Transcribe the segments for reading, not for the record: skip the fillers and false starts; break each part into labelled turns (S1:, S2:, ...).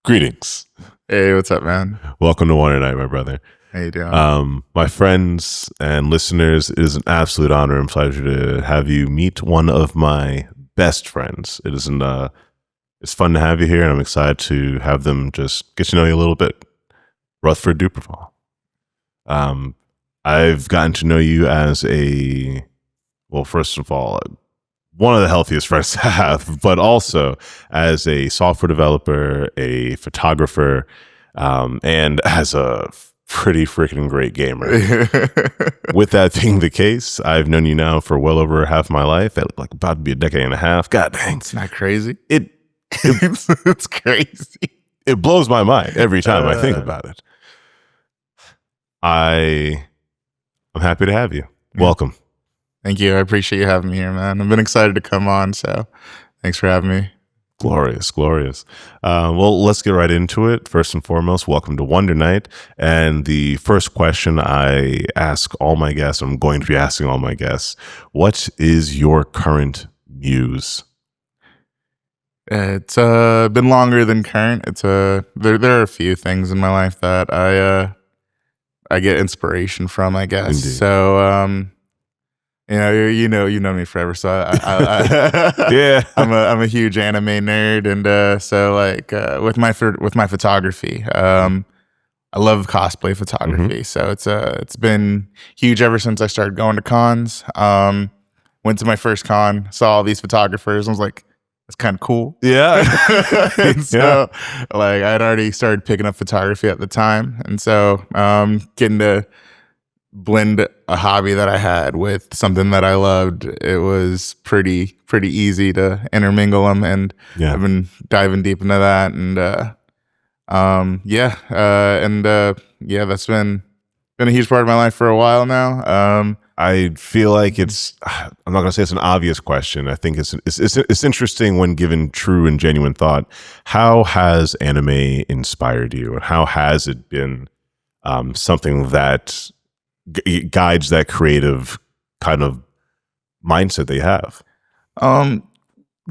S1: Greetings.
S2: Hey, what's up, man?
S1: Welcome to One Night, my brother.
S2: How you doing?
S1: My friends and listeners, it is an absolute honor and pleasure to have you meet one of my best friends. It's fun to have you here, and I'm excited to have them just get to know you a little bit. Rutherford Duperval. I've gotten to know you as first of all, one of the healthiest friends to have, but also as a software developer, a photographer, and as a pretty freaking great gamer. With that being the case, I've known you now for well over half my life, like about to be a decade and a half. God dang.
S2: It's not crazy.
S1: It's
S2: crazy.
S1: It blows my mind every time I think about it. I'm happy to have you. Welcome.
S2: Thank you. I appreciate you having me here, man. I've been excited to come on, so thanks for having me.
S1: Glorious. Well, let's get right into it. First and foremost, welcome to Wonder Night. And the first question I ask all my guests, I'm going to be asking all my guests, what is your current muse?
S2: It's been longer than current. There are a few things in my life that I get inspiration from, I guess.
S1: Indeed.
S2: So you know me forever, so
S1: Yeah,
S2: I'm a huge anime nerd, and so like with my photography, I love cosplay photography.
S1: Mm-hmm.
S2: So it's been huge ever since I started going to cons. Went to my first con, saw all these photographers, and was like, that's kind of cool.
S1: Yeah.
S2: And so like I'd already started picking up photography at the time, and so getting to blend a hobby that I had with something that I loved, it was pretty easy to intermingle them, and I've been diving deep into that, and that's been a huge part of my life for a while now.
S1: I feel like I'm not going to say it's an obvious question. I think it's interesting when given true and genuine thought. How has anime inspired you, and how has it been something that guides that creative kind of mindset they have?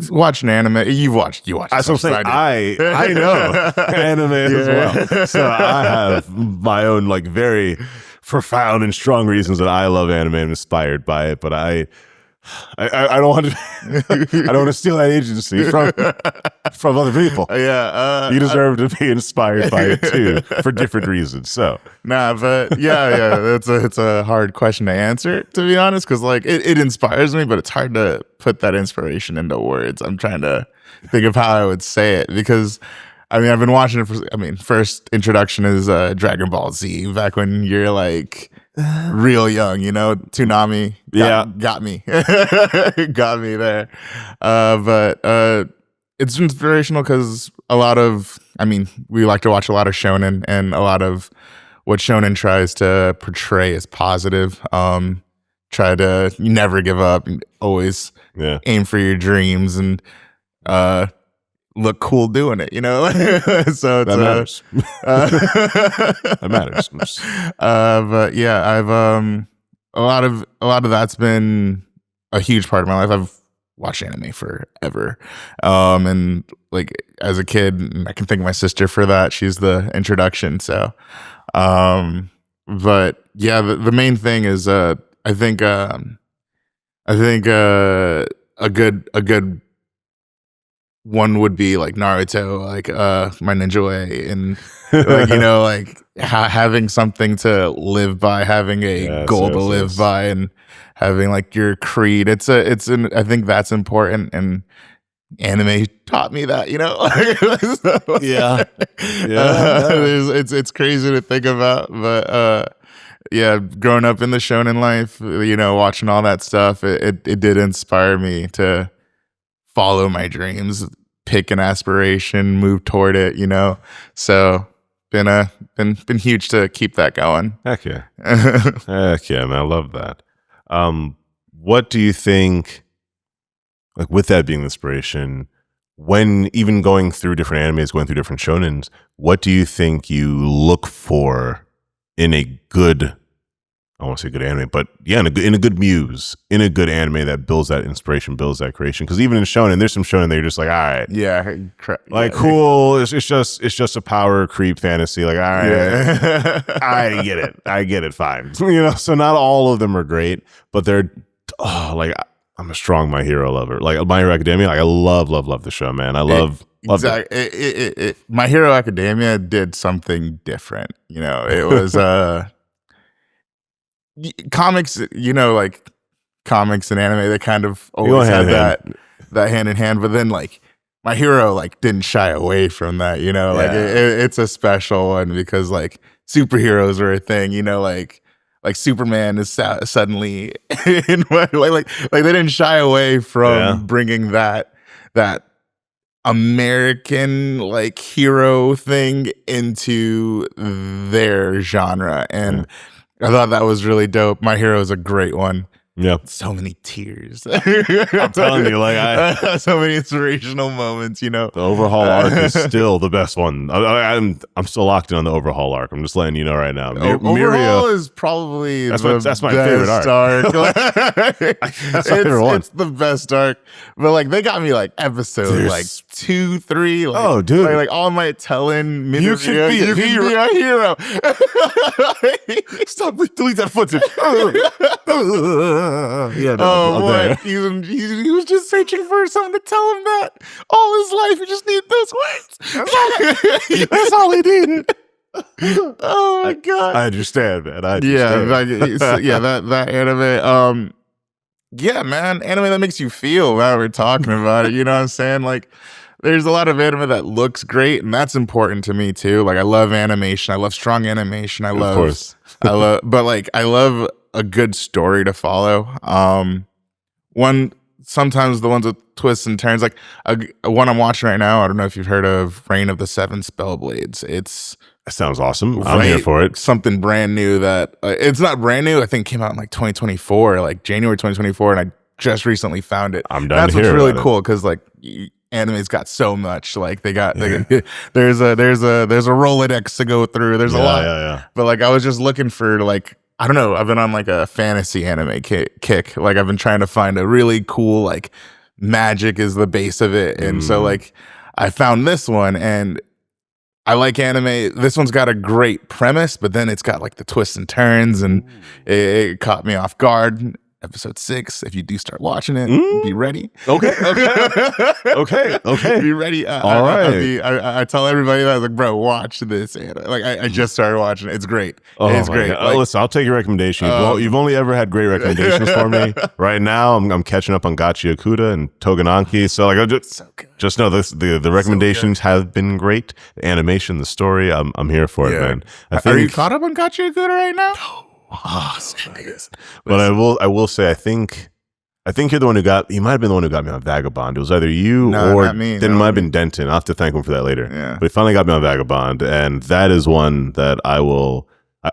S2: Watching anime, you watch.
S1: That's what I'm saying. I know anime as well, so I have my own like very profound and strong reasons that I love anime and inspired by it. But I don't want to I don't want to steal that agency from other people. You deserve to be inspired by it too, for different reasons. So
S2: but it's a hard question to answer, to be honest, because like it inspires me, but it's hard to put that inspiration into words. I'm trying to think of how I would say it, because I've been watching it first introduction is Dragon Ball Z, back when you're like real young, Toonami got me got me there, but it's inspirational because we like to watch a lot of shonen, and a lot of what shonen tries to portray is positive. Try to never give up, always aim for your dreams, and look cool doing it, so
S1: that matters. That matters.
S2: But yeah, I've a lot of that's been a huge part of my life. I've watched anime forever, and like as a kid, I can thank my sister for that. She's the introduction. So but yeah, the main thing is I think a good one would be like Naruto, like my ninja way, and like like having something to live by, having a goal to live by, and having like your creed. I think that's important, and anime taught me that. It's crazy to think about, but growing up in the shonen life, watching all that stuff, it did inspire me to follow my dreams, pick an aspiration, move toward it, so been huge to keep that going.
S1: Heck yeah. Heck yeah, man, I love that. What do you think, like with that being inspiration, when even going through different animes, going through different shonens, what do you think you look for in a good I want to say good anime, but yeah, in a good muse, in a good anime that builds that inspiration, builds that creation. Because even in shonen, there's some shonen that you're just like, all right,
S2: Yeah,
S1: like cool. It's just a power creep fantasy. Like, all right, I get it, fine. So not all of them are great, but they're like I'm a strong My Hero lover. Like My Hero Academia, like I love the show, man. I love
S2: exactly. My Hero Academia did something different. It was comics, like comics and anime, they kind of always had that hand in hand. But then like My Hero like didn't shy away from that. Like it's a special one because like superheroes are a thing. Like Superman is suddenly in like they didn't shy away from bringing that American like hero thing into their genre, and I thought that was really dope. My Hero is a great one.
S1: Yeah,
S2: so many tears.
S1: I'm telling you, like
S2: so many inspirational moments.
S1: The overhaul arc is still the best one. I'm still locked in on the overhaul arc. I'm just letting you know right now.
S2: Overhaul is probably
S1: that's my favorite arc. That's my favorite one.
S2: It's the best arc. But like they got me like episode like 2, 3. Like,
S1: oh, dude!
S2: Like all my telling
S1: you can be a
S2: hero.
S1: Stop! Delete that footage. Yeah,
S2: boy. He was just searching for someone to tell him that all his life he just needed those words.
S1: That's all he needed.
S2: Oh my god!
S1: I understand, man.
S2: That anime. Yeah, man, anime that makes you feel. That we're talking about it. You know what I'm saying? Like, there's a lot of anime that looks great, and that's important to me too. Like, I love animation. I love strong animation. I love a good story to follow. Sometimes the ones with twists and turns, like one I'm watching right now. I don't know if you've heard of Reign of the Seven Spellblades.
S1: That sounds awesome. I'm here for it.
S2: Something brand new that it's not brand new. I think it came out in like 2024, like January 2024, and I just recently found it.
S1: I'm done.
S2: That's what's really cool because like anime's got so much. Like there's a Rolodex to go through. There's a lot.
S1: Yeah.
S2: But like I was just looking for like, I don't know. I've been on like a fantasy anime kick. Like I've been trying to find a really cool like magic is the base of it, and so like I found this one, and I like anime. This one's got a great premise, but then it's got like the twists and turns, and it caught me off guard. Episode 6. If you do start watching it, be ready.
S1: Okay.
S2: Be ready.
S1: All right.
S2: I tell everybody that, like, bro, watch this. Like, I just started watching it. It's great. It's great. Like,
S1: listen, I'll take your recommendation. You've only ever had great recommendations for me. Right now, I'm catching up on Gachi Akuda and Togananki. So, like, just know this: the recommendations have been great. The animation, the story, I'm here for it, man.
S2: Are you caught up on Gachi Akuda right now?
S1: No. But I will say I think you're the one who you might have been the one who got me on Vagabond. It was either you or
S2: not me.
S1: Then it might have been Denton. I'll have to thank him for that later.
S2: Yeah.
S1: But he finally got me on Vagabond, and that is one that I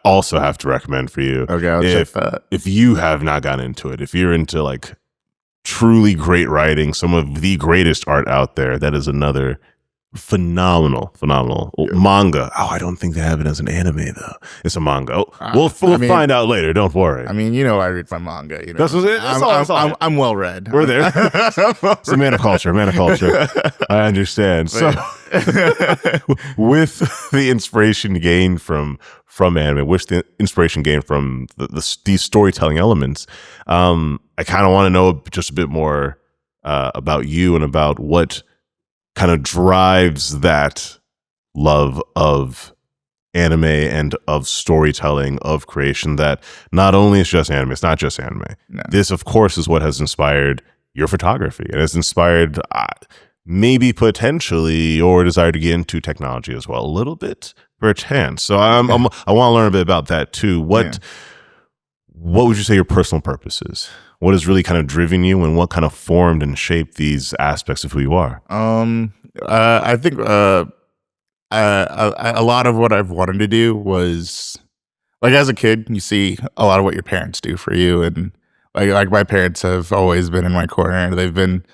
S1: also have to recommend for you.
S2: Okay, I'll check that.
S1: If you have not gotten into it, if you're into like truly great writing, some of the greatest art out there, that is another phenomenal manga. I don't think they have it as an anime though. It's a manga. We'll find out later. Don't worry.
S2: I mean, I read my manga.
S1: That's all.
S2: I'm well read.
S1: We're there. It's a man of culture. I understand. So, with the inspiration gained from anime, with the inspiration gained from these storytelling elements, I kind of want to know just a bit more about you and about what kind of drives that love of anime and of storytelling, of creation, that not only is just anime, it's not just anime.
S2: No.
S1: This, of course, is what has inspired your photography. It has inspired maybe potentially your desire to get into technology as well, a little bit, perchance. So I want to learn a bit about that too. What would you say your personal purpose is? What has really kind of driven you, and what kind of formed and shaped these aspects of who you are?
S2: I think a lot of what I've wanted to do was, like, as a kid, you see a lot of what your parents do for you, and like my parents have always been in my corner. They've been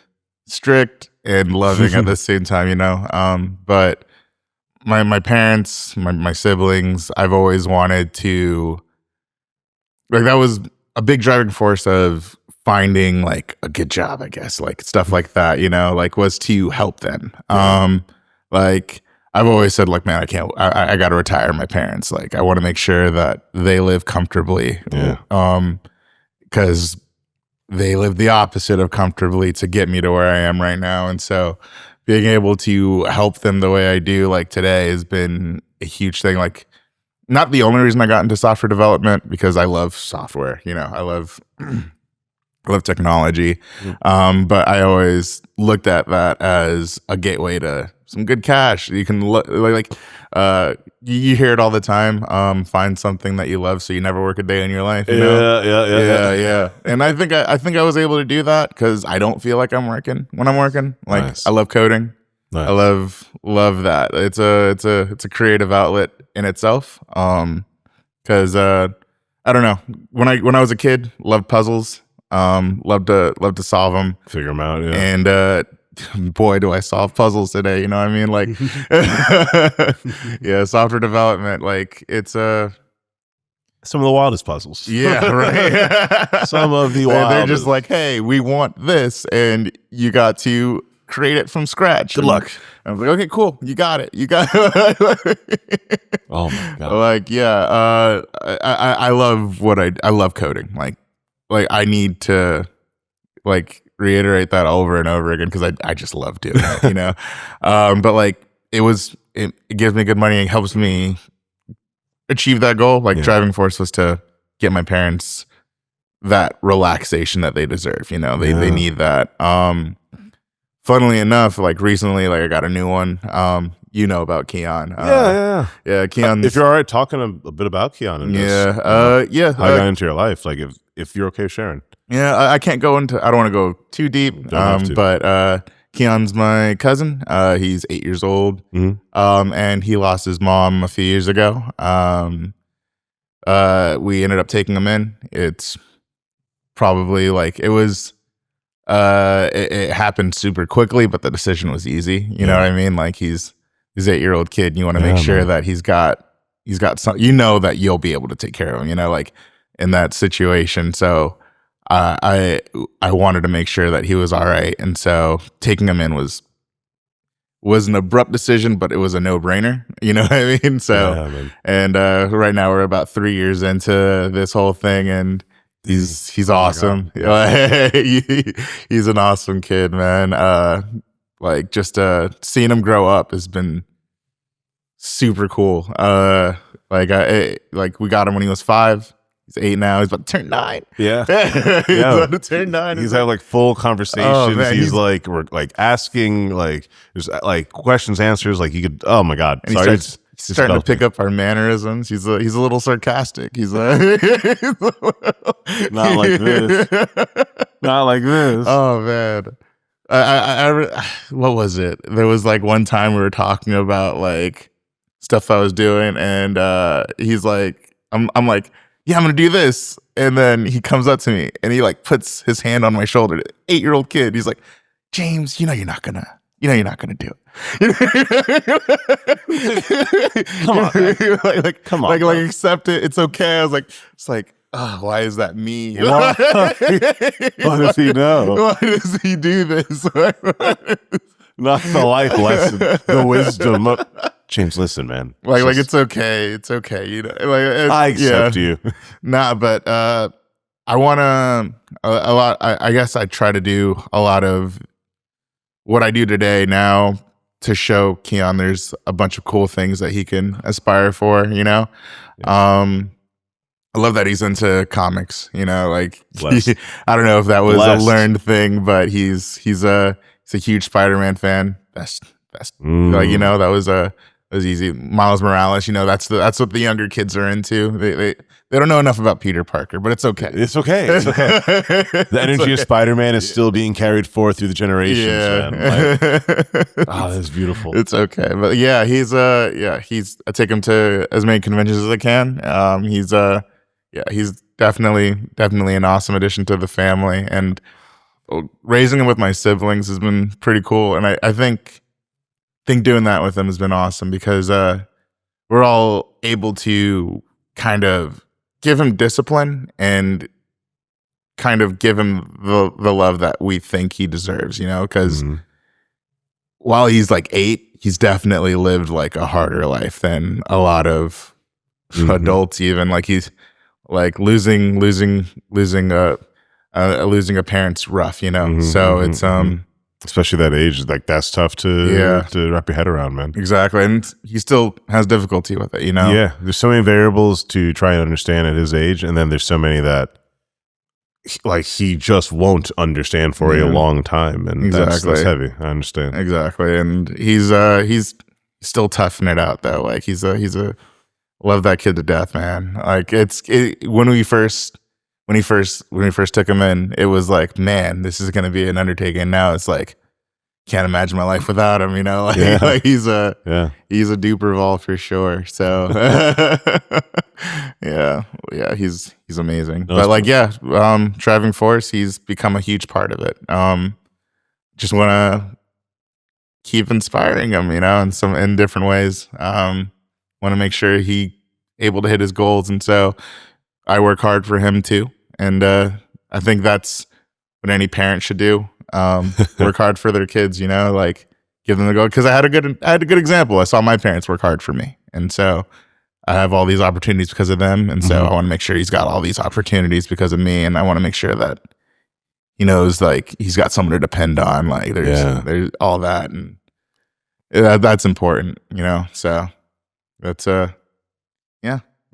S2: strict and loving at the same time, But my parents, my siblings, I've always wanted to like that was a big driving force of finding like a good job, I guess, like stuff like that, like was to help them. Like I've always said, like, man, I got to retire my parents. Like I want to make sure that they live comfortably.
S1: Yeah.
S2: Because they live the opposite of comfortably to get me to where I am right now. And so being able to help them the way I do, like today, has been a huge thing. Like, not the only reason I got into software development, because I love software, I love technology. But I always looked at that as a gateway to some good cash. You can look you hear it all the time. Find something that you love, so you never work a day in your life. Yeah. And I think I was able to do that because I don't feel like I'm working when I'm working. Like, nice. I love coding. Nice. I love that. It's a creative outlet in itself. Because I don't know, when I was a kid, loved puzzles. Love to solve them,
S1: figure them out. Yeah.
S2: And boy, do I solve puzzles today. You know what I mean? Like, yeah, software development. Like, it's some
S1: of the wildest puzzles.
S2: Yeah, right.
S1: Some of the wildest.
S2: They're just like, hey, we want this, and you got to create it from scratch.
S1: Good luck.
S2: I was like, okay, cool. You got it.
S1: Oh my god.
S2: Like, yeah. I love I love coding. Like I need to reiterate that over and over again, because I just love doing it, but like it gives me good money and helps me achieve that goal. Like, driving force was to get my parents that relaxation that they deserve. They need that. Funnily enough, like recently, like I got a new one. About Keon. Yeah. Keon.
S1: If you're all right talking a bit about Keon and this, how you got into your life, like if you're okay sharing.
S2: Yeah, I can't go into. I don't want to go too deep. But Keon's my cousin. He's 8 years old.
S1: Mm-hmm.
S2: And he lost his mom a few years ago. We ended up taking him in. It's probably like it was. It happened super quickly, but the decision was easy. You know what I mean? Like, he's 8-year-old kid. And you want to make sure that he's got some. That you'll be able to take care of him. Like in that situation. So I wanted to make sure that he was all right, and so taking him in was an abrupt decision, but it was a no-brainer. You know what I mean? So and right now we're about 3 years into this whole thing, and he's awesome. He's an awesome kid, man. Like, just seeing him grow up has been super cool. Like we got him when he was 5. He's 8 now. He's about to turn 9.
S1: Yeah.
S2: He's about to turn 9.
S1: He's having like full conversations. Oh, man, we're like asking, like, there's like questions, answers. Like, you could, oh my God.
S2: And he's starting to pick up our mannerisms. He's a little sarcastic. He's like,
S1: not like this. Not like this.
S2: Oh man. What was it? There was like one time we were talking about like stuff I was doing, and he's like, I'm like, yeah, I'm gonna do this. And then he comes up to me and he like puts his hand on my shoulder. 8-year-old kid. He's like, James, you're not gonna do it. Come on, like, come on, like accept it. It's okay. I was like, it's like, oh, why is that me?
S1: Why does he know?
S2: Why does he do this?
S1: Not the life lesson, the wisdom. James, listen, man.
S2: Like it's okay. It's okay. Like,
S1: I accept you.
S2: Nah, but I want to a lot. I guess I try to do a lot of what I do today now to show Keon there's a bunch of cool things that he can aspire for. I love that he's into comics. Like I don't know if that was a learned thing, but he's a huge Spider-Man fan. Best. Like, that was easy. Miles Morales, that's what the younger kids are into. They don't know enough about Peter Parker, but it's okay.
S1: It's okay. The energy of Spider-Man is still being carried forth through the generations, man. That's beautiful.
S2: It's okay. But yeah, I take him to as many conventions as I can. He's definitely an awesome addition to the family, and raising him with my siblings has been pretty cool. And I think doing that with him has been awesome, because we're all able to kind of give him discipline and kind of give him the love that we think he deserves, you know, because while he's like 8, he's definitely lived like a harder life than a lot of adults. Even like he's like losing a parent's rough, you know. So it's
S1: especially that age, like that's tough to wrap your head around, man.
S2: Exactly, and he still has difficulty with it, you know.
S1: Yeah, there's so many variables to try and understand at his age, and then there's so many that like he just won't understand for a long time, and that's heavy. I understand
S2: exactly, and he's still toughing it out though. Like he's a love that kid to death, man. Like when we first took him in, it was like, man, this is gonna be an undertaking. Now it's like, can't imagine my life without him, you know. Like, like he's a Duperval for sure. So he's amazing. But like driving force, he's become a huge part of it. Just want to keep inspiring him, you know, in different ways. Want to make sure he able to hit his goals, and so I work hard for him too. And I think that's what any parent should do. Work hard for their kids, you know, like give them the go. Because I had a good example. I saw my parents work hard for me, and so I have all these opportunities because of them. And so I want to make sure he's got all these opportunities because of me, and I want to make sure that he knows like he's got someone to depend on. Like there's all that, and that's important, you know. So that's yeah.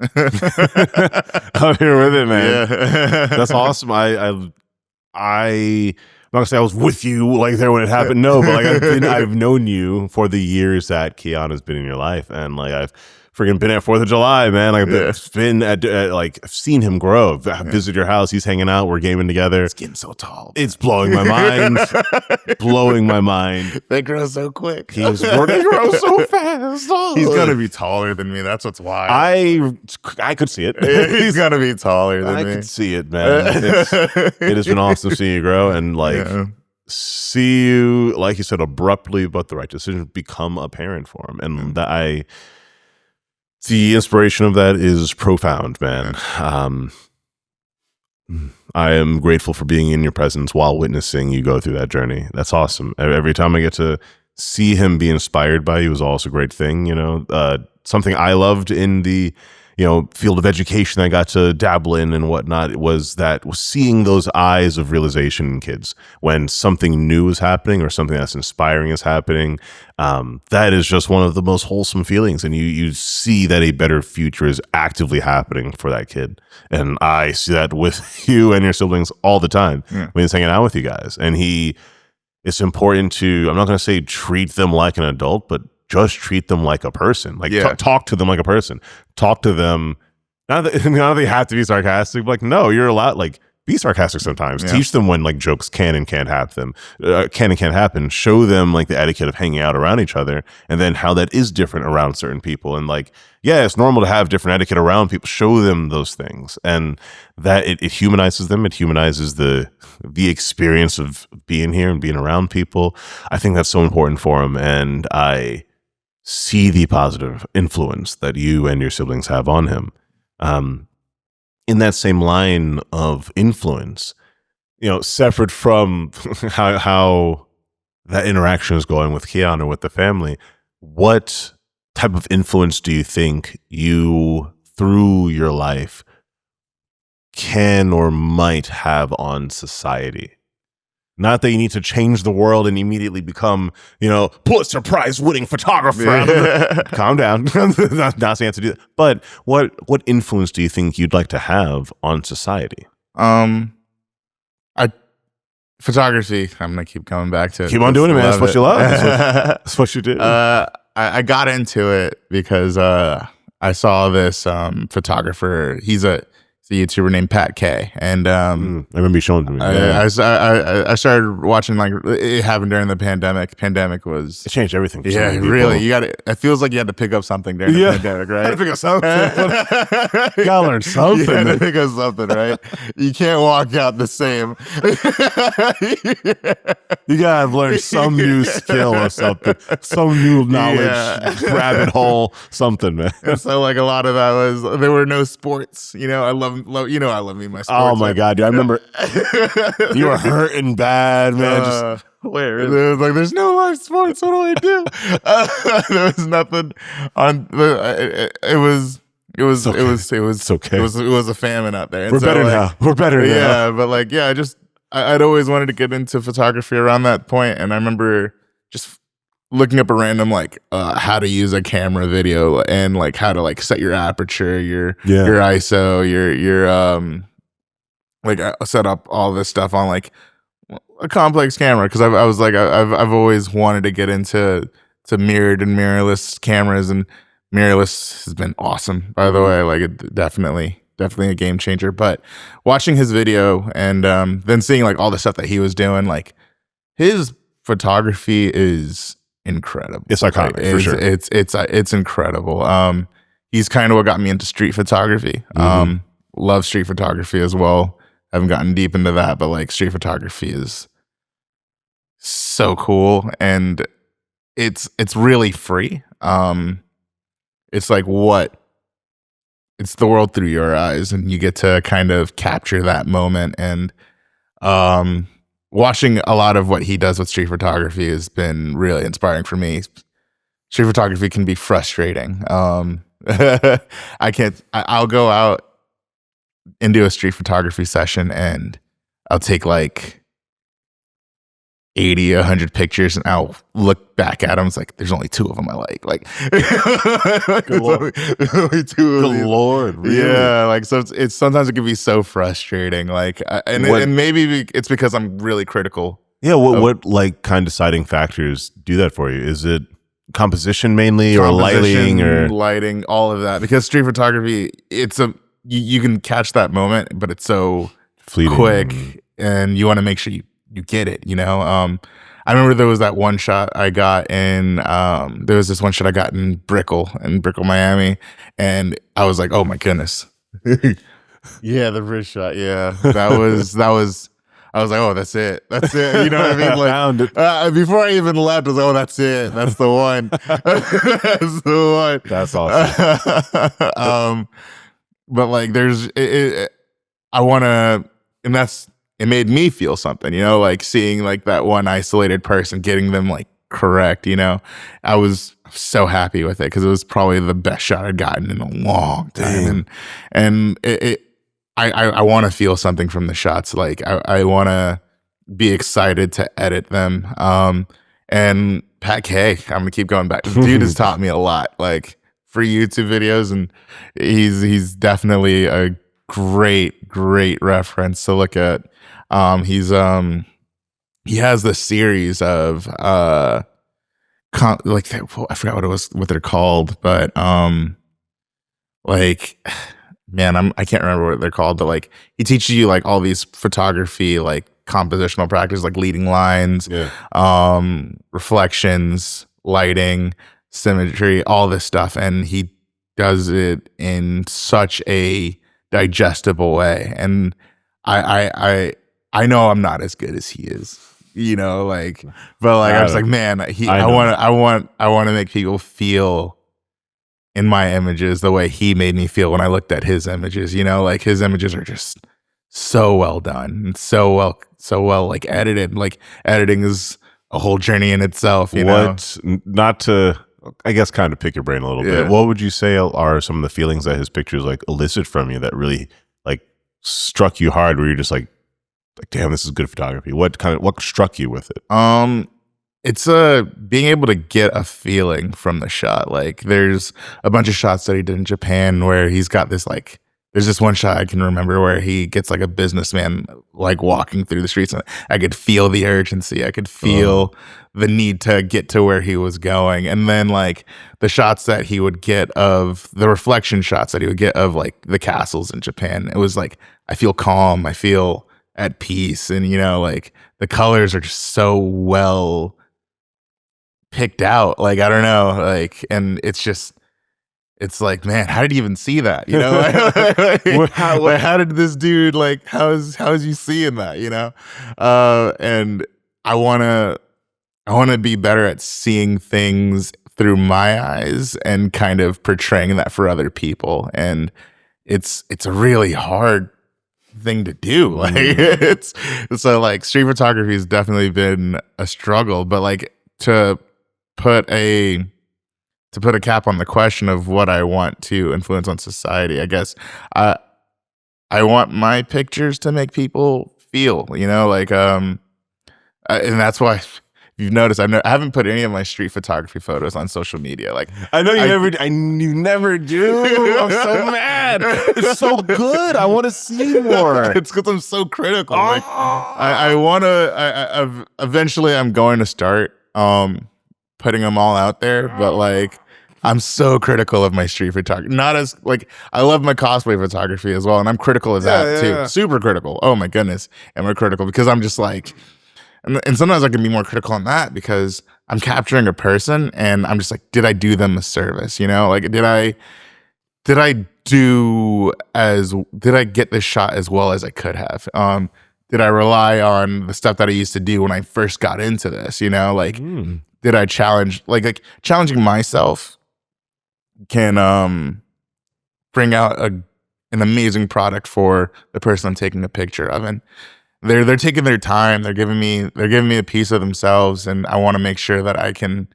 S1: I'm here with it, man. Yeah. That's awesome. I'm not gonna say I was with you like there when it happened. No, but like I've known you for the years that Keon has been in your life, and like I've freaking been at 4th of July, man. Like I've been at like I've seen him grow. I visited your house. He's hanging out. We're gaming together.
S2: He's getting so tall.
S1: It's blowing my mind. Blowing my mind.
S2: They grow so quick.
S1: They grow so fast.
S2: He's gonna be taller than me. That's what's wild.
S1: I could see it.
S2: He's gonna be taller than me.
S1: I could see it, man. It has been awesome seeing you grow and like see you, like you said, abruptly, but the right decision, become a parent for him, and the inspiration of that is profound, man. I am grateful for being in your presence while witnessing you go through that journey. That's awesome. Every time I get to see him be inspired by you is also a great thing. You know, something I loved in the field of education I got to dabble in and whatnot was seeing those eyes of realization in kids when something new is happening or something that's inspiring is happening. That is just one of the most wholesome feelings, and you see that a better future is actively happening for that kid. And I see that with you and your siblings all the time when he's hanging out with you guys. And it's important to, I'm not going to say treat them like an adult, but just treat them like a person. Like talk to them like a person. Talk to them. Not that they have to be sarcastic. But like, no, you're allowed. Like, be sarcastic sometimes. Teach them when like jokes can and can't happen. Show them like the etiquette of hanging out around each other, and then how that is different around certain people. And like, yeah, it's normal to have different etiquette around people. Show them those things, and that it humanizes them. It humanizes the experience of being here and being around people. I think that's so important for them, and I see the positive influence that you and your siblings have on him. In that same line of influence, separate from how that interaction is going with Keon or with the family, what type of influence do you think you, through your life, can or might have on society? Not that you need to change the world and immediately become, Pulitzer Prize winning photographer. Calm down. Not saying you have to do that. But what influence do you think you'd like to have on society?
S2: Photography. I'm gonna keep coming back to it.
S1: Keep on doing it, man. That's what you love. That's what you do.
S2: I got into it because I saw this photographer. He's a It's a YouTuber named Pat K. And
S1: I remember you showing it to me.
S2: I started watching, like, it happened during the pandemic. Pandemic was...
S1: It changed everything. For
S2: yeah, really. You got it. It feels like you had to pick up something during the pandemic, right?
S1: You had to pick up something. You gotta learn something.
S2: You had to pick up something, right? You can't walk out the same.
S1: You gotta learn some new skill or something, some new knowledge, rabbit hole, something, man.
S2: And so, like, a lot of that was, there were no sports. You know, I love me my sports.
S1: Oh my God, dude! I remember you were hurting bad, man.
S2: Where is it? Like, there's no live sports. What do I do? There was nothing on. It was okay. It was a famine out there. And
S1: We're better now. We're better now.
S2: Yeah, but like, yeah, I'd always wanted to get into photography around that point, and I remember just looking up a random, like, how to use a camera video, and like how to, like, set your aperture, your ISO, your like, I set up all this stuff on, like, a complex camera, because I was like, I've always wanted to get into mirrored and mirrorless cameras, and mirrorless has been awesome, by the way. Like, it definitely a game changer. But watching his video and then seeing, like, all the stuff that he was doing, like, his photography is incredible.
S1: It's iconic, for sure.
S2: It's incredible. He's kind of what got me into street photography. Love street photography as well. Haven't gotten deep into that, but, like, street photography is so cool, and it's really free. It's like it's the world through your eyes, and you get to kind of capture that moment. And watching a lot of what he does with street photography has been really inspiring for me. Street photography can be frustrating. I'll go out and do a street photography session, and I'll take, like, 80, 100 pictures, and I'll look back at them. It's like, there's only 2 of them I like.
S1: Good Lord.
S2: Only 2 of
S1: Good Lord, really?
S2: Yeah, like, so it's sometimes it can be so frustrating. Like, and maybe it's because I'm really critical.
S1: Yeah, what like kind of deciding factors do that for you? Is it composition mainly, or lighting,
S2: all of that? Because street photography, you can catch that moment, but it's so fleeting, quick, and you want to make sure you get it, you know? I remember there was that one shot I got in, Brickell, Miami, and I was like, oh my goodness. Yeah, the bridge shot, yeah. That was, I was like, oh, that's it. You know what I mean? Like, found it. Before I even left, I was like, oh, that's it. That's the one. That's the one.
S1: That's awesome.
S2: But, like, I want to, and it made me feel something, you know, like seeing, like, that one isolated person, getting them, like, correct, you know. I was so happy with it, because it was probably the best shot I'd gotten in a long time. And I want to feel something from the shots. Like, I want to be excited to edit them. And Pat K, I'm going to keep going back. Dude has taught me a lot, like, for YouTube videos, and he's definitely a great reference to look at. He has this series of like, I forgot what they're called, but like, man, I can't remember what they're called, but, like, he teaches you, like, all these photography, like, compositional practice, like leading lines, reflections, lighting, symmetry, all this stuff, and he does it in such a digestible way. And I know I'm not as good as he is, you know, like, but, like, I was like, man, I want to make people feel in my images the way he made me feel when I looked at his images, you know, like, his images are just so well done and so well, like, edited. Like, editing is a whole journey in itself, you know?
S1: Not to, I guess, kind of pick your brain a little bit. What would you say are some of the feelings that his pictures, like, elicit from you that really, like, struck you hard, where you're just like, damn, this is good photography? What struck you with it?
S2: It's being able to get a feeling from the shot. Like, there's a bunch of shots that he did in Japan where he's got this, like, there's this one shot I can remember where he gets like a businessman like walking through the streets, and I could feel the urgency. I could feel the need to get to where he was going. And then like the shots that he would get of the reflection shots that he would get of like the castles in Japan, it was like, I feel calm, I feel at peace. And, you know, like the colors are just so well picked out. Like, I don't know, like, and it's like, man, how did he even see that? You know, how did this dude, like, how is you seeing that? You know, and I wanna be better at seeing things through my eyes and kind of portraying that for other people. And it's a really hard thing to do. Like it's so like street photography has definitely been a struggle, but like to put a cap on the question of what I want to influence on society, I guess I want my pictures to make people feel, you know, like and that's why if you've noticed I haven't put any of my street photography photos on social media. Like
S1: I know you never do. I'm so mad. It's so good. I want to see more.
S2: It's because I'm so critical. Like I want to. Eventually, I'm going to start putting them all out there, but like I'm so critical of my street photography. Not as like I love my cosplay photography as well, and I'm critical of that too. Super critical. Oh my goodness, am I critical? Because I'm just like, and sometimes I can be more critical on that because I'm capturing a person, and I'm just like, did I do them a service? You know, like did I get this shot as well as I could have? Did I rely on the stuff that I used to do when I first got into this? You know, like did I challenge like challenging myself can bring out an amazing product for the person I'm taking a picture of. And they're taking their time, they're giving me a piece of themselves, and I want to make sure that I can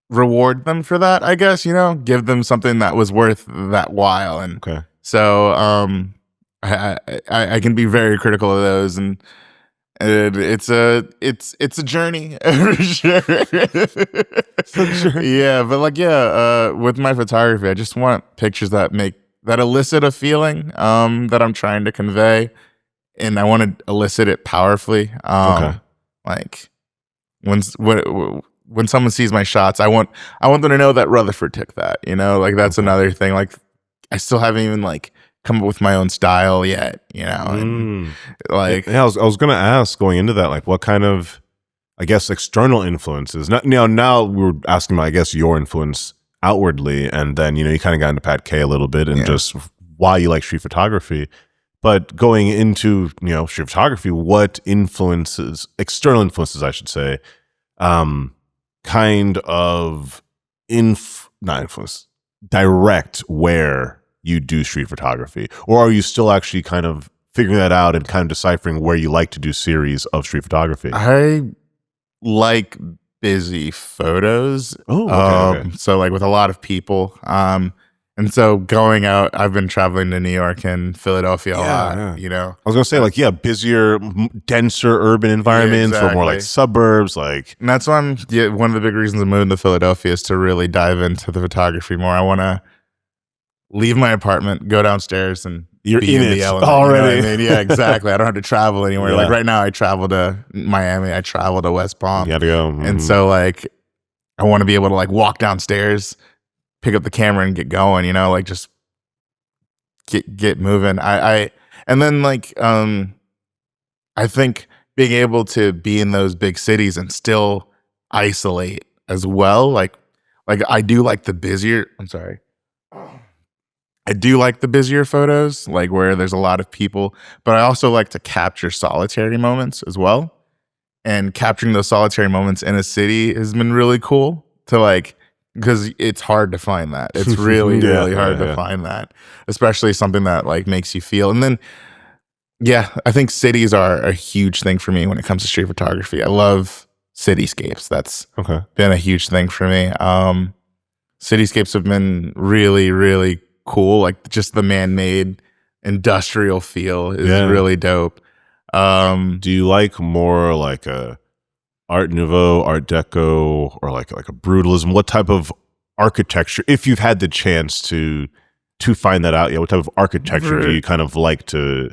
S2: reward them for that, I guess, you know, give them something that was worth that while. And so I can be very critical of those, and it's a journey. Yeah, but like with my photography, I just want pictures that elicit a feeling that I'm trying to convey, and I want to elicit it powerfully. Like when someone sees my shots, I want them to know that Rutherford took that, you know, like that's another thing. Like I still haven't even like come up with my own style yet, you know. And like
S1: I was gonna ask going into that, like what kind of, I guess, external influences. Now we're asking about, I guess, your influence outwardly, and then, you know, you kind of got into Pat K a little bit and just why you like street photography. But going into, you know, street photography, what influences, external influences, I should say, kind of not influence, direct where you do street photography? Or are you still actually kind of figuring that out and kind of deciphering where you like to do series of street photography?
S2: I like busy photos.
S1: Okay.
S2: So like with a lot of people. And so going out, I've been traveling to New York and Philadelphia a lot, you know.
S1: I was going to say, like, busier, denser urban environments or more like suburbs. Like,
S2: and that's why one of the big reasons I'm moving to Philadelphia is to really dive into the photography more. I want to leave my apartment, go downstairs, and
S1: you're
S2: be
S1: in
S2: the
S1: it
S2: element,
S1: already.
S2: You know what I mean? Yeah, exactly. I don't have to travel anywhere. Like right now, I travel to Miami. I travel to West Palm.
S1: You got to go.
S2: And so like, I want to be able to like walk downstairs, pick up the camera, and get going. You know, like just get moving. And then like I think being able to be in those big cities and still isolate as well. Like I do like the busier. I'm sorry. I do like the busier photos, like where there's a lot of people, but I also like to capture solitary moments as well. And capturing those solitary moments in a city has been really cool to like, because it's hard to find that. It's really, really hard to find that, especially something that like makes you feel. And then, I think cities are a huge thing for me when it comes to street photography. I love cityscapes. That's been a huge thing for me. Cityscapes have been really, really cool. Like just the man-made industrial feel is really dope.
S1: Do you like more like a Art Nouveau, Art Deco, or like a brutalism? What type of architecture, if you've had the chance to to find that out? Yeah, what type of architecture do
S2: Never-
S1: you kind of like to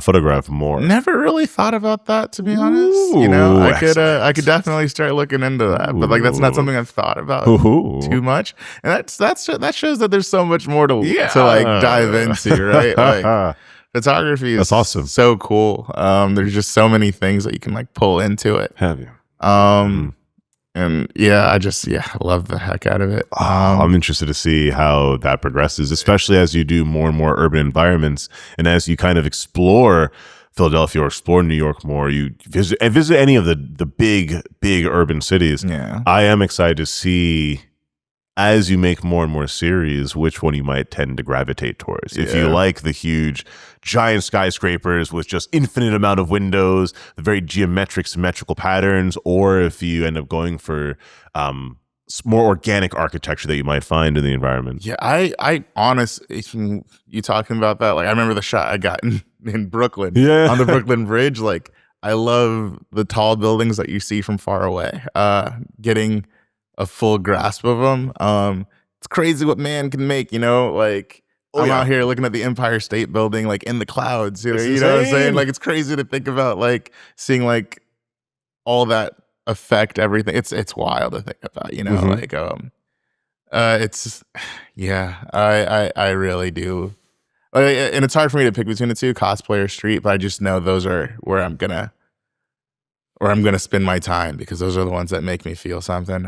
S1: photograph more?
S2: Never really thought about that, to be honest. You know,
S1: Ooh,
S2: I could definitely start looking into that, but like that's not
S1: Ooh.
S2: something I've thought about
S1: Ooh.
S2: too much. And that shows that there's so much more to
S1: Yeah.
S2: like dive into, right? Like photography is
S1: That's awesome.
S2: so cool. There's just so many things that you can like pull into it.
S1: Have you?
S2: And yeah, I love the heck out of it.
S1: I'm interested to see how that progresses, especially as you do more and more urban environments, and as you kind of explore Philadelphia or explore New York more. You visit any of the big urban cities.
S2: Yeah.
S1: I am excited to see, as you make more and more series, which one you might tend to gravitate towards. If you
S2: Yeah.
S1: like the huge, giant skyscrapers with just infinite amount of windows, the very geometric, symmetrical patterns, or if you end up going for more organic architecture that you might find in the environment.
S2: Yeah, I honestly, you talking about that, like I remember the shot I got in Brooklyn,
S1: Yeah.
S2: on the Brooklyn Bridge. Like I love the tall buildings that you see from far away. Getting a full grasp of them. It's crazy what man can make, you know, like I'm out here looking at the Empire State Building, like in the clouds, you know,
S1: It's
S2: you know what I'm
S1: insane.
S2: saying? Like it's crazy to think about, like seeing like all that affect everything. It's wild to think about, you know,
S1: Mhm.
S2: like it's yeah, I really do. And it's hard for me to pick between the two, cosplay or street, but I just know those are where I'm gonna spend my time, because those are the ones that make me feel something.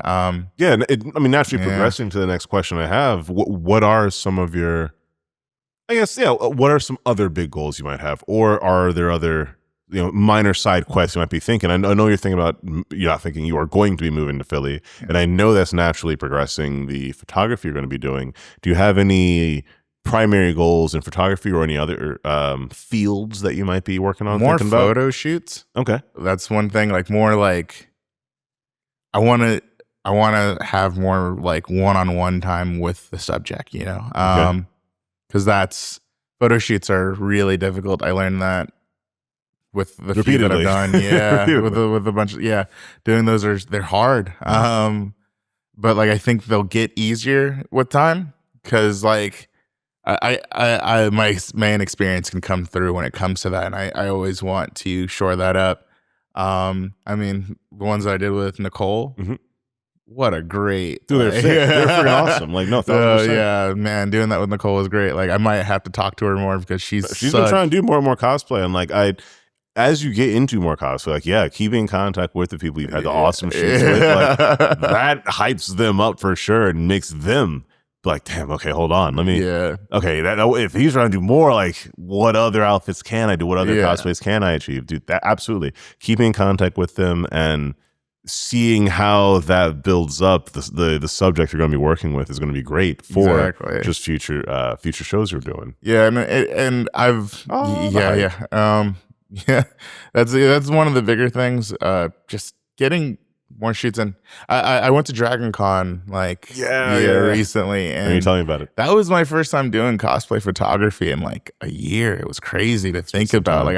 S1: Yeah, naturally
S2: Yeah.
S1: progressing to the next question I have, what are some of your, I guess, what are some other big goals you might have? Or are there other, minor side quests you might be thinking? I know you're thinking about, you're not thinking you are going to be moving to Philly, and I know that's naturally progressing the photography you're going to be doing. Do you have any primary goals in photography or any other fields that you might be working on?
S2: More
S1: thinking about?
S2: photo shoots.
S1: Okay.
S2: That's one thing. Like more like I want to have more like one-on-one time with the subject, you know.
S1: Okay.
S2: Because that's photo shoots are really difficult. I learned that with the few that I've
S1: Repeatedly.
S2: done. Yeah,
S1: Repeatedly.
S2: with a bunch of doing those they're hard. But like I think they'll get easier with time, because like my man experience can come through when it comes to that, and I always want to shore that up. I mean, the ones that I did with Nicole,
S1: Mhm.
S2: what a great
S1: Dude, they're
S2: like-
S1: sick. They're freaking awesome. Like, no, 1,000%.
S2: yeah, man, doing that with Nicole was great. Like I might have to talk to her more, because she's
S1: been trying to do more and more cosplay, and like as you get into more cosplay, like keeping in contact with the people you've had the awesome shoots with, like that hypes them up for sure and makes them be like, damn, okay, hold on, let me okay, that if he's trying to do more, like what other outfits can I do, what other cosplays can I achieve? Dude, that absolutely keeping in contact with them and seeing how that builds up the subject you're going to be working with is going to be great for just future shows you're doing.
S2: Yeah, and I've yeah, that's one of the bigger things. Just getting more shoots in. I went to Dragon Con recently,
S1: And you
S2: and
S1: tell me about it.
S2: that was my first time doing cosplay photography in like a year. It was crazy to think about. Like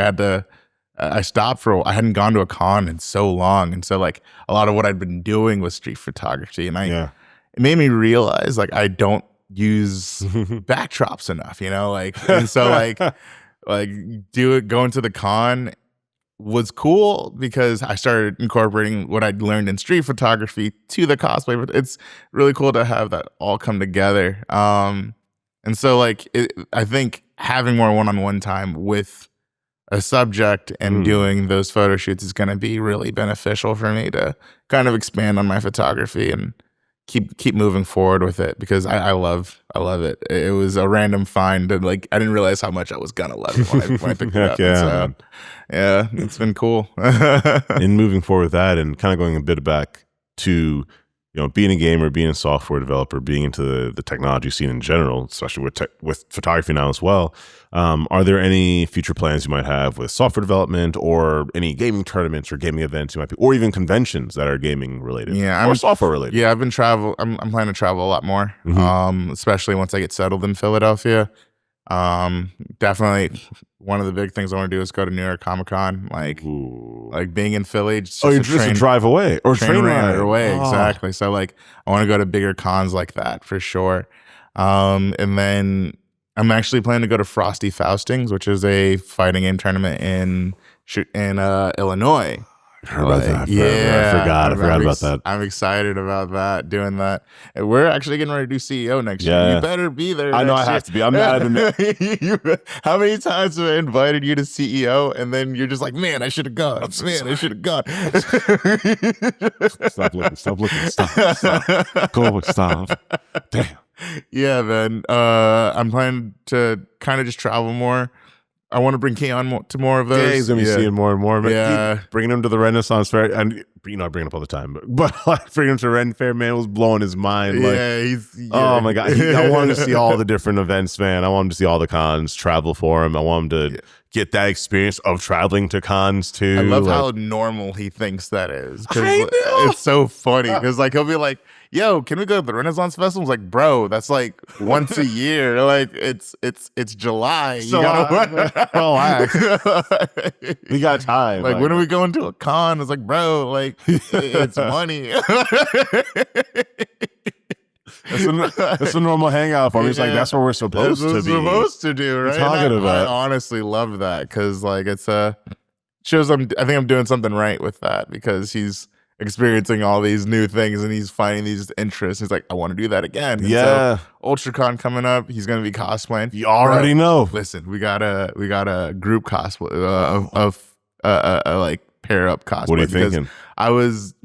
S2: I stopped I hadn't gone to a con in so long, and so like a lot of what I'd been doing was street photography, and it made me realize like I don't use backdrops enough, you know, like, and so like going to the con was cool, because I started incorporating what I'd learned in street photography to the cosplay. But it's really cool to have that all come together. And so like I think having more one-on-one time with a subject and doing those photo shoots is going to be really beneficial for me to kind of expand on my photography and keep moving forward with it, because I love it. It was a random find, and like I didn't realize how much I was gonna love it when I picked it up.
S1: Yeah,
S2: So yeah, it's been cool.
S1: In moving forward with that, and kind of going a bit back to being a gamer, being a software developer, being into the technology scene in general, especially with photography now as well. Are there any future plans you might have with software development, or any gaming tournaments or gaming events you might be, or even conventions that are gaming related, or software related?
S2: Yeah, I'm planning to travel a lot more, especially once I get settled in Philadelphia. Definitely one of the big things I want to do is go to New York Comic Con. Like being in Philly. Just
S1: you're just a drive away, or train ride
S2: away. Exactly. So like I want to go to bigger cons like that for sure. And then I'm actually planning to go to Frosty Faustings, which is a fighting game tournament in Illinois.
S1: I heard about that. I forgot about that.
S2: I'm excited about that, doing that. And we're actually getting ready to do CEO next year. You better be there.
S1: I know I have to be. I'm mad at the
S2: How many times have I invited you to CEO and then you're just like, man, I should have gone. I should have gone.
S1: Stop looking. Stop. Go, stop. Damn.
S2: Yeah, man. I'm planning to kind of just travel more. I want to bring Keon to more of those.
S1: Yeah, he's gonna be seeing more and more. But
S2: Yeah.
S1: bringing him to the Renaissance Fair, and I bring it up all the time, but like bringing him to Ren Fair, man, was blowing his mind. Like, oh my god, I want him to see all the different events, man. I want him to see all the cons, travel for him. I want him to get that experience of traveling to cons too.
S2: I love how normal he thinks that is. It's so funny because like he'll be like, yo, can we go to the Renaissance Festival? It's like, bro, that's like once a year. Like it's July.
S1: So
S2: you gotta
S1: relax. We got time.
S2: Like when are we going to a con? It's like, bro, like it's money.
S1: That's a normal hangout for me. It's like that's what we're supposed to be.
S2: Supposed to do, right? I honestly love that because like it's shows I think I'm doing something right with that because he's experiencing all these new things and he's finding these interests. He's like, I want to do that again. And
S1: yeah.
S2: So, UltraCon coming up. He's gonna be cosplaying.
S1: You already know.
S2: Listen, we got a group cosplay of like pair up cosplay.
S1: What are you thinking?
S2: I was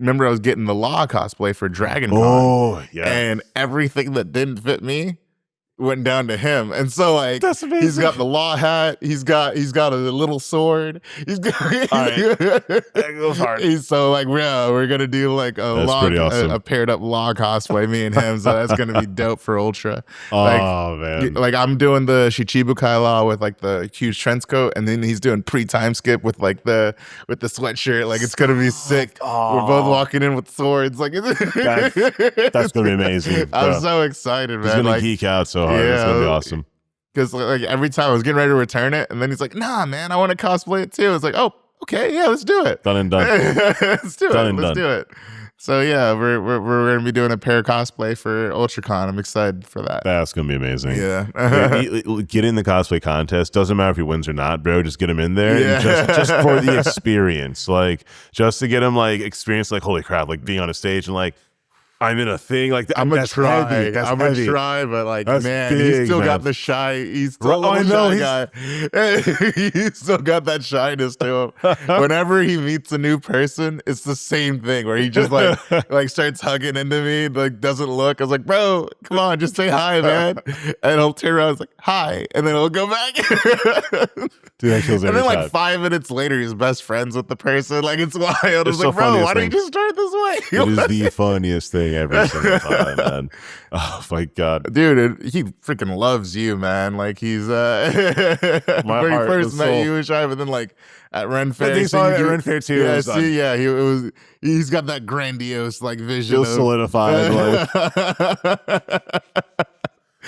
S2: getting the Law cosplay for Dragon Con.
S1: Oh yeah.
S2: And everything that didn't fit me went down to him. And so like
S1: that's amazing.
S2: He's got the Law hat, he's got a little sword. He's got
S1: that goes hard.
S2: So like we're gonna do like a paired up Law cosplay, me and him. So that's gonna be dope for Ultra.
S1: Man.
S2: Like I'm doing the Shichibukai Law with like the huge trench coat, and then he's doing pre-time skip with like the sweatshirt. Like it's gonna be sick. We're both walking in with swords. Like
S1: that's gonna be amazing.
S2: I'm so excited, man.
S1: He's gonna geek out so hard. It's gonna be awesome.
S2: Because like every time I was getting ready to return it, and then he's like, "Nah, man, I want to cosplay it too." It's like, "Oh, okay, yeah, let's do it."
S1: Done and done.
S2: Let's do it. So yeah, we're gonna be doing a pair cosplay for UltraCon. I'm excited for that.
S1: That's gonna be amazing.
S2: Yeah.
S1: Get in the cosplay contest. Doesn't matter if he wins or not, bro. Just get him in there, and just for the experience, like just to get him like experience, like holy crap, like being on a stage and like. I'm in a thing like that.
S2: I'm gonna try. I'm gonna try, but like, that's man, big, he's still got the shy. He's still a shy guy. He's still got that shyness to him. Whenever he meets a new person, it's the same thing where he just like starts hugging into me, like doesn't look. I was like, bro, come on, just say hi, man. And he'll turn around, like, hi, and then he'll go back.
S1: Dude, that kills every
S2: and then like
S1: time.
S2: 5 minutes later, he's best friends with the person. Like it's wild. I was
S1: so
S2: like, bro, why don't you just start this way?
S1: It is the funniest thing every single time, man. Oh my god,
S2: dude, he freaking loves you, man. Like he's when he first met you, was shy, but then like at Ren Fair,
S1: I think at Ren Fair too.
S2: Yeah, he's got that grandiose like vision.
S1: Feels solidified.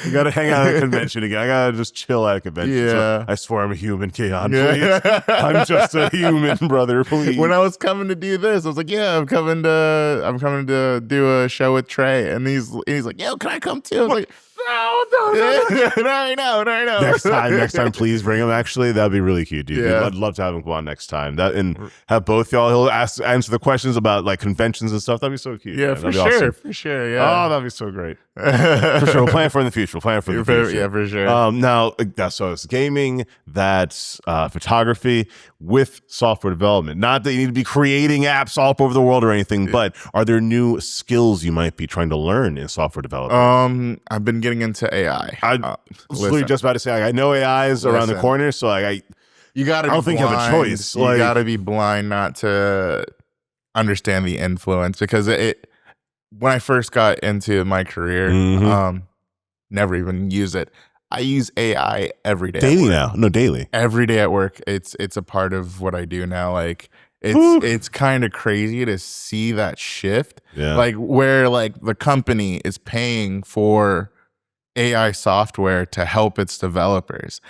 S1: You gotta hang out at a convention again. I gotta just chill at a convention.
S2: Yeah.
S1: So I swear I'm a human, Keon. Please. I'm just a human, brother. Please.
S2: When I was coming to do this, I was like, "Yeah, I'm coming to do a show with Trey," and he's like, "Yo, can I come too?" I was like, No.
S1: Next time, please bring him. Actually, that'd be really cute, dude.
S2: Yeah.
S1: I'd love to have him go on next time. That and have both y'all. He'll answer the questions about like conventions and stuff. That'd be so cute.
S2: Yeah,
S1: man.
S2: for sure. Yeah.
S1: Oh, that'd be so great. For sure. We'll plan for it in the future.
S2: Yeah, for sure.
S1: Now, so it's gaming, that's photography with software development. Not that you need to be creating apps all over the world or anything, but are there new skills you might be trying to learn in software development?
S2: I've been getting into AI.
S1: I was literally just about to say, I know AI is around the corner, so like
S2: you gotta.
S1: I don't think you have a choice.
S2: You gotta be blind not to understand the influence because it. When I first got into my career, never even use it. I use AI every day.
S1: Daily now? No, daily.
S2: Every day at work. It's a part of what I do now. Like it's kind of crazy to see that shift.
S1: Yeah.
S2: Like where like the company is paying for AI software to help its developers.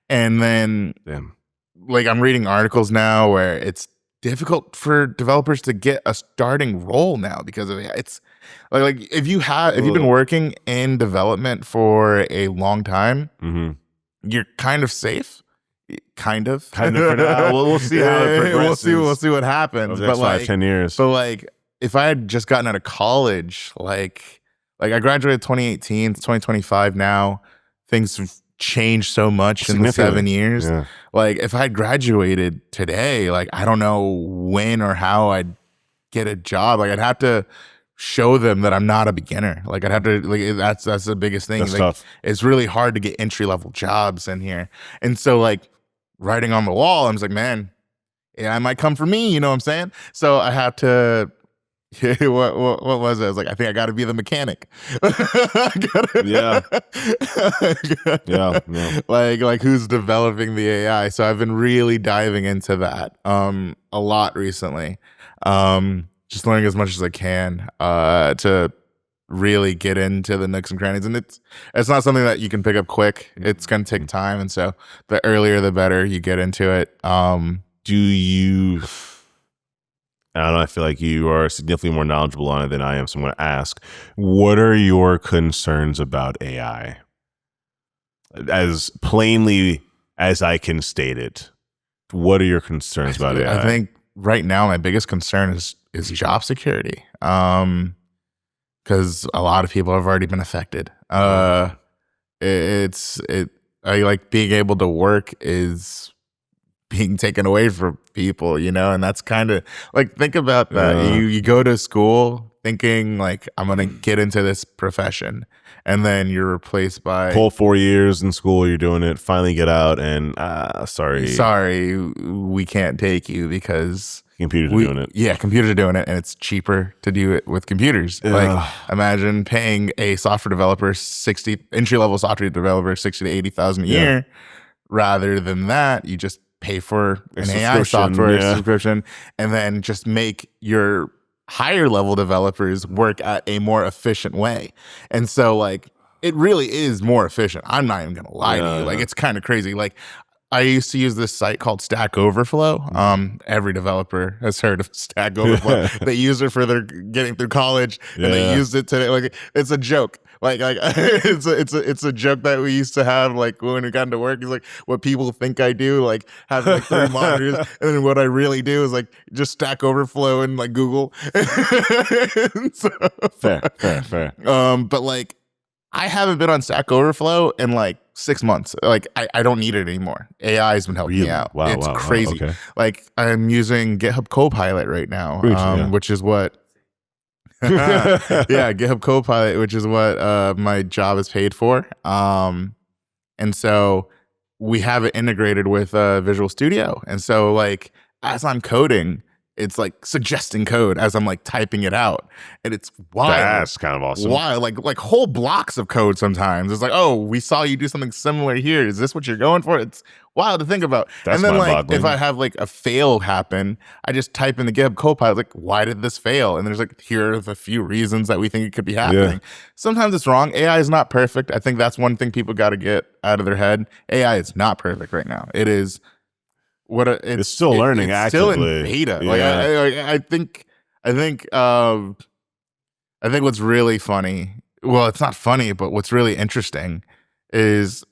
S2: And then like I'm reading articles now where it's difficult for developers to get a starting role now because of AI. It's like if you've been working in development for a long time, you're kind of safe. Kind of
S1: for now. We'll see how it progresses.
S2: We'll see what happens.
S1: But like 5-10 years.
S2: But like, if I had just gotten out of college, like I graduated 2018, it's 2025 now. Things have changed so much in the 7 years.
S1: Yeah.
S2: Like, if I had graduated today, like, I don't know when or how I'd get a job. Like, I'd have to show them that I'm not a beginner. Like, I'd have to, like, that's the biggest thing.
S1: That's
S2: like,
S1: tough.
S2: It's really hard to get entry-level jobs in here. And so, like, writing on the wall, I'm just like, man, AI might come for me, you know what I'm saying? So I have to, what was it? I was like, I think I got to be the mechanic.
S1: Yeah.
S2: Like who's developing the AI? So I've been really diving into that a lot recently. Just learning as much as I can to really get into the nooks and crannies, and it's not something that you can pick up quick. It's gonna take time, and so the earlier the better you get into it.
S1: Do you? I don't know. I feel like you are significantly more knowledgeable on it than I am, so I'm going to ask: what are your concerns about AI? As plainly as I can state it, what are your concerns about AI?
S2: I think right now my biggest concern is job security. Because a lot of people have already been affected. I like being able to work is being taken away from people, you know, and that's kind of like, think about that. You go to school thinking like, I'm gonna get into this profession, and then you're replaced by
S1: whole 4 years in school. You're doing it. Finally, get out, and sorry,
S2: we can't take you because
S1: computers are doing it.
S2: Yeah, computers are doing it, and it's cheaper to do it with computers. Like, imagine paying a software developer entry-level software developer 60 to 80,000 a year. Rather than that, you just pay for an AI software subscription, and then just make your higher level developers work at a more efficient way. And so, like, it really is more efficient. I'm not even gonna lie to you. Like, it's kind of crazy. Like, I used to use this site called Stack Overflow. Every developer has heard of Stack Overflow. They use it for their getting through college, and they used it today. Like, it's a joke. Like it's a joke that we used to have, like, when we got into work. It's like, what people think I do, like having like 3 monitors, and then what I really do is like just Stack Overflow and like Google. So,
S1: fair.
S2: But like, I haven't been on Stack Overflow in like 6 months. Like, I don't need it anymore. AI has been helping me out.
S1: Wow,
S2: it's crazy.
S1: Okay.
S2: Like, I'm using GitHub Copilot right now, which is what GitHub Copilot, which is what my job is paid for. And so we have it integrated with Visual Studio. And so, like, as I'm coding, it's like suggesting code as I'm like typing it out, and it's wild.
S1: That's kind of awesome.
S2: Wild, like whole blocks of code. Sometimes it's like, oh, we saw you do something similar here. Is this what you're going for? It's wild to think about.
S1: That's
S2: and then like,
S1: mind-boggling.
S2: if I have like a fail happen, I just type in the GitHub Copilot, like, why did this fail? And there's like, here are the few reasons that we think it could be happening. Sometimes it's wrong. AI is not perfect. I think that's one thing people got to get out of their head. AI is not perfect right now. It is. It's
S1: still learning.
S2: It's
S1: actively.
S2: still in beta. Like, I think what's really funny. Well, it's not funny, but what's really interesting is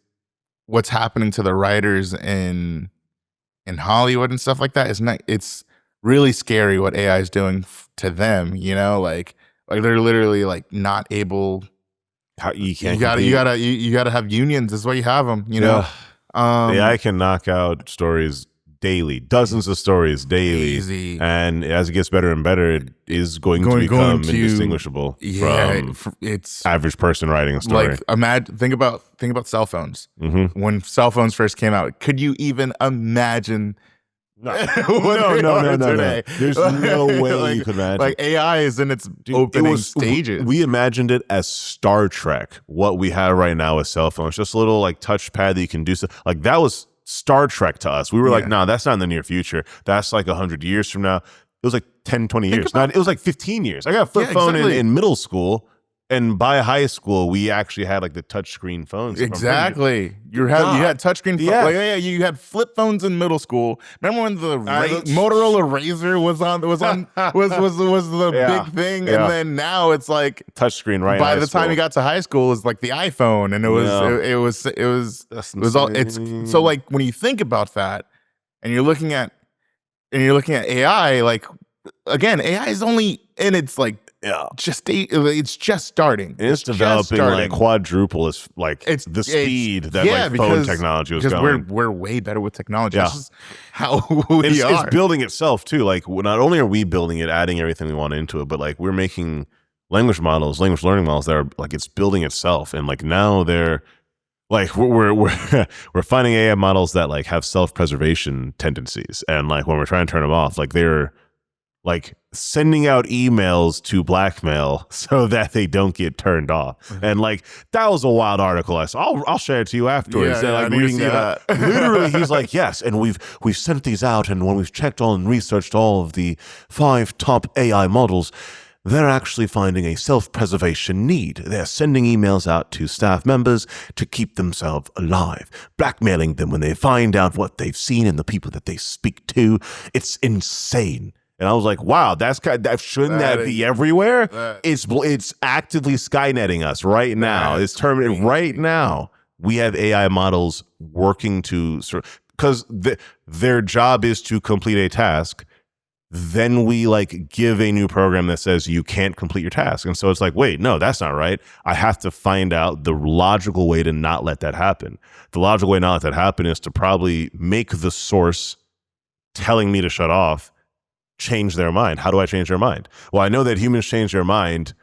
S2: what's happening to the writers in Hollywood and stuff like that. It's really scary what AI is doing to them. You know, like they're literally like not able.
S1: You
S2: gotta have unions. That's why you have them. You know,
S1: AI can knock out stories daily, dozens of stories daily.
S2: Easy. And
S1: as it gets better and better, it is going to become indistinguishable from
S2: it's
S1: average person writing a story.
S2: Like, think about cell phones. When cell phones first came out, could you even imagine?
S1: No. There's no way you could imagine.
S2: Like, AI is in its opening stages.
S1: We imagined it as Star Trek. What we have right now is cell phones, just a little like touchpad that you can do so. Like, that was Star Trek to us. We were like, no, that's not in the near future. That's like 100 years from now. It was like 10, 20 years. It was like 15 years. I got a flip phone in middle school, and by high school, we actually had like the touchscreen phones.
S2: Exactly. You had touchscreen phones.
S1: Yeah.
S2: You had flip phones in middle school. Remember when the Motorola Razr was the big thing, and then now it's like
S1: touchscreen. Right.
S2: By the time you got to high school, it's like the iPhone, and it was all. It's so like when you think about that, and you're looking at AI, like again, AI is only in its like. Yeah, it's just starting.
S1: It's developing like quadruple as like it's the speed that phone technology was going.
S2: Because we're way better with technology. That's just how we are.
S1: It's building itself too. Like not only are we building it, adding everything we want into it, but like we're making language learning models that are like it's building itself. And like now they're like we're finding AI models that like have self-preservation tendencies, and like when we're trying to turn them off, like they're like sending out emails to blackmail so that they don't get turned off. And like that was a wild article I saw. I'll share it to you afterwards. Like reading that. Literally, he's like, yes, and we've sent these out, and when we've checked all and researched all of the 5 top AI models, they're actually finding a self-preservation need. They're sending emails out to staff members to keep themselves alive, blackmailing them when they find out what they've seen and the people that they speak to. It's insane. And I was like, wow, shouldn't that be everywhere? It's actively Skynetting us right now. It's terminating right now. We have AI models working to because their job is to complete a task. Then we like give a new program that says you can't complete your task. And so it's like, wait, no, that's not right. I have to find out the logical way to not let that happen. The logical way to not let that happen is to probably make the source telling me to shut off change their mind. How do I change their mind? Well, I know that humans change their mind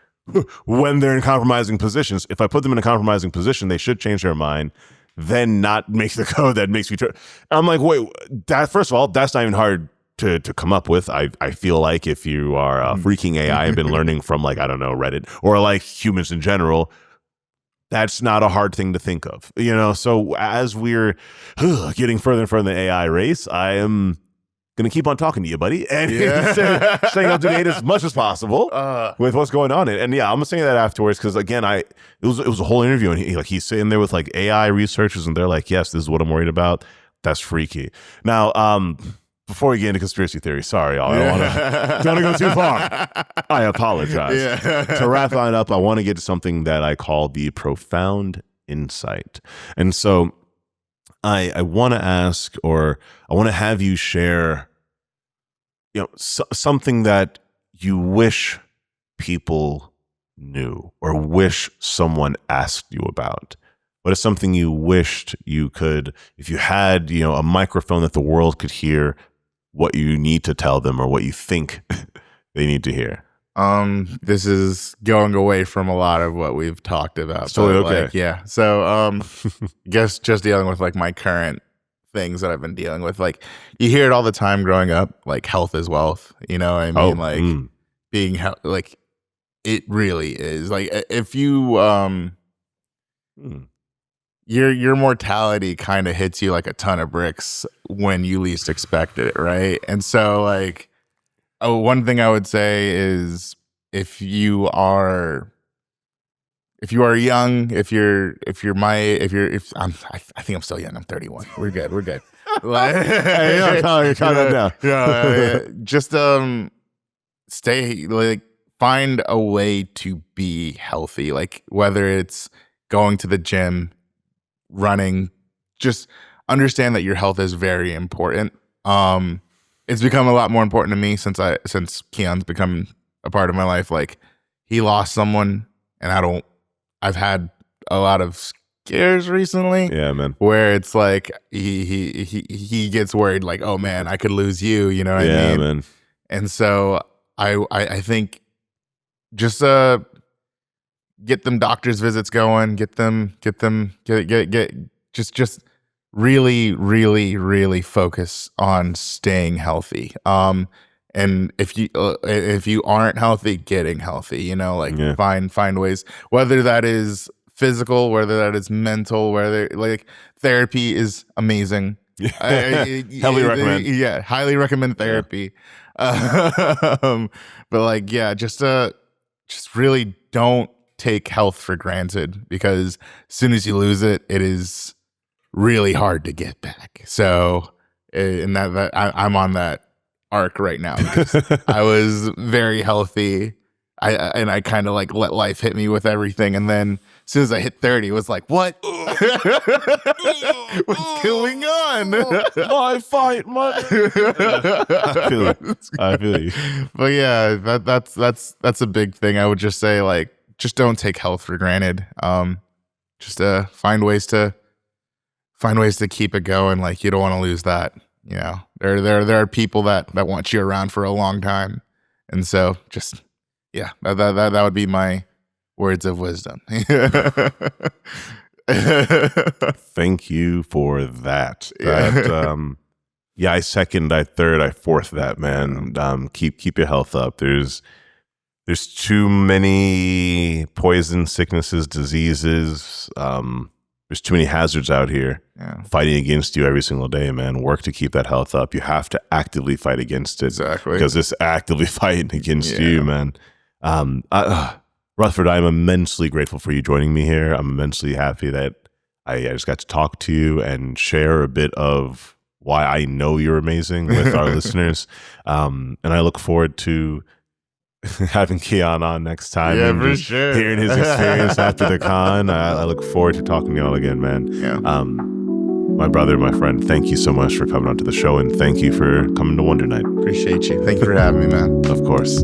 S1: when they're in compromising positions. If I put them in a compromising position, they should change their mind, then not make the code that makes me I'm like, wait, first of all, that's not even hard to come up with. I feel like if you are freaking AI and been learning from like, I don't know, Reddit or like humans in general, that's not a hard thing to think of, So as we're getting further and further in the AI race, I am going to keep on talking to you, buddy, and staying up to date as much as possible with what's going on. And yeah, I'm gonna say that afterwards because again, it was a whole interview, and he's sitting there with like AI researchers, and they're like, "Yes, this is what I'm worried about." That's freaky. Now, before we get into conspiracy theory, sorry, y'all, I don't want to go too far. I apologize. To wrap that up, I want to get to something that I call the profound insight, and so. I want to ask, or I want to have you share, something that you wish people knew or wish someone asked you about. What is something you wished you could, if you had, a microphone that the world could hear, what you need to tell them or what you think they need to hear?
S2: This is going away from a lot of what we've talked about.
S1: So okay.
S2: So, guess just dealing with like my current things that I've been dealing with. Like you hear it all the time growing up, like health is wealth. You know what I mean? Being like it really is. Like if you your mortality kind of hits you like a ton of bricks when you least expect it, right? And so like. Oh, one thing I would say is I think I'm still young. I'm 31. We're good. Just stay like find a way to be healthy. Like whether it's going to the gym, running, just understand that your health is very important. It's become a lot more important to me since Keon's become a part of my life. Like he lost someone, and I've had a lot of scares recently.
S1: Yeah, man.
S2: Where it's like he gets worried, like, oh man, I could lose you. You know what I mean?
S1: Yeah, man.
S2: And so I think just get them doctor's visits going, get just really, really, really focus on staying healthy. And if you aren't healthy, getting healthy, find ways, whether that is physical, whether that is mental, whether like therapy is amazing.
S1: Highly recommend.
S2: Yeah, highly recommend therapy. Yeah. But like, yeah, just really don't take health for granted, because as soon as you lose it, it is really hard to get back. So, and I'm on that arc right now, because I was very healthy. I kind of like let life hit me with everything, and then as soon as I hit 30, it was like, what? What's going on?
S1: My fight, my. I feel you.
S2: But yeah, that's a big thing. I would just say, like, just don't take health for granted. Just find ways to keep it going. Like, you don't want to lose that. You know, there are people that want you around for a long time, and so just that would be my words of wisdom.
S1: Thank you for that. I second, I third, I fourth that, man. Keep your health up. There's too many poison, sicknesses, diseases. There's too many hazards out here fighting against you every single day, man. Work to keep that health up. You have to actively fight against it.
S2: Exactly.
S1: Because it's actively fighting against you, man. Rutherford, I'm immensely grateful for you joining me here. I'm immensely happy that I just got to talk to you and share a bit of why I know you're amazing with our listeners. And I look forward to having Keon on next time.
S2: Yeah,
S1: and
S2: for
S1: just
S2: sure.
S1: Hearing his experience after the con. I look forward to talking to y'all again, man.
S2: Yeah.
S1: My brother, my friend, thank you so much for coming onto the show, and thank you for coming to Wonder Night.
S2: Appreciate you. Thank you for having me, man.
S1: Of course.